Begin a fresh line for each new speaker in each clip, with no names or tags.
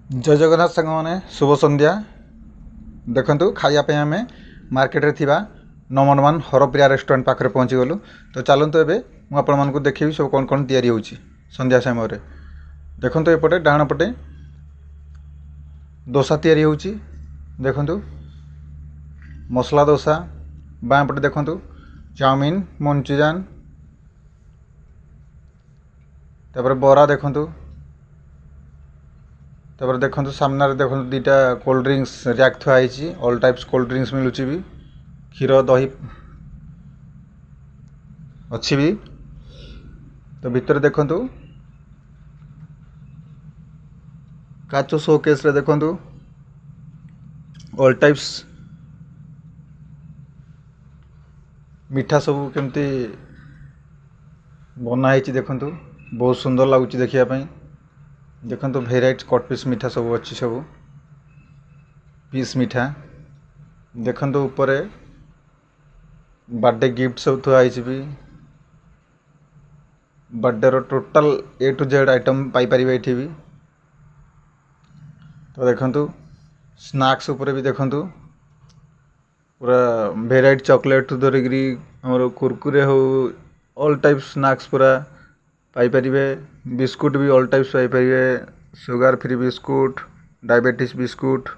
जय जगन्नाथ सांग मैंने शुभ संध्या। देखु खायापी आम मार्केट थिबा नंबर 1 हरप्रिया रेस्टोरेंट पाखे पहुँची गलु। तो चलतु एवं मुझे देखी सब कौन कौन तैयारी होची संध्या समय। देखु एपटे डाण पटे डोसा तैयारी होची। देखु मसला डोसा, बाँ पटे देखु चाउमिन मंचूरियन, तापर बरा देखु, तापर देखु सामने देखु दीटा कोल्ड ड्रिंक्स रैक थुआई। ऑल टाइप्स कोल्ड ड्रिंक्स मिलूँ भी, क्षीर दही अच्छी भी। तो भितर देखु काच शोकेस रे देखु ऑल टाइप्स मिठा सब केमती बनाई। देखु बहुत सुंदर लगुच देखापी। देखु भेराइट कट पीस मिठा सब अच्छी, सब पीस मिठा। देखु ऊपर बर्थडे गिफ्ट सब थुआई भी। बर्थडे रो total A to Z item पाइपर ये भी। तो देखु स्नैक्स उपर भी देखु पूरा भेराइट चॉकलेट धरिकी आमर कुरकुरे हो ऑल टाइप स्नैक्स पूरा पाइपर। बिस्कुट भी all types Piper, sugar free biscuit, diabetes biscuit.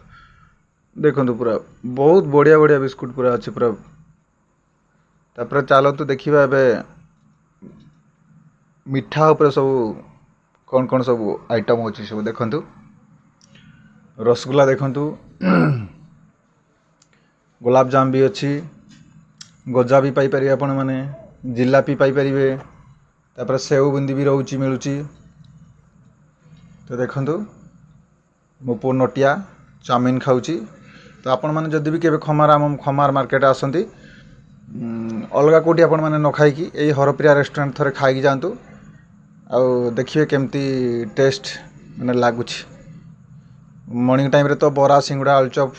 देखु पूरा बहुत बढ़िया बढ़िया बिस्कुट पूरा अच्छी पूरा। तापर चलतु देखा ए मिठा उपर सब कौन कौन सब आइटम अच्छी सब। देखु रसगुल्ला, देखु गुलाब जाम भी अच्छी, गजा भी पाइपर आपण मैंने, जिलापी पाइपर, तापर सेव बुंदी भी रोची मिलूँ। तो देखु मो पु नटिया चाउमिन खाऊची। तो आपण मैंने जदि भी केबे खमार मार्केट आसती अलगा कौटी आपण मैंने न खाई यही हरप्रिया रेस्टोरेंट थरे खाई जातु। आउ देखिए केमती टेस्ट मैंने लगुच। मॉर्निंग टाइम रे तो बरा सिंगड़ा आलुचप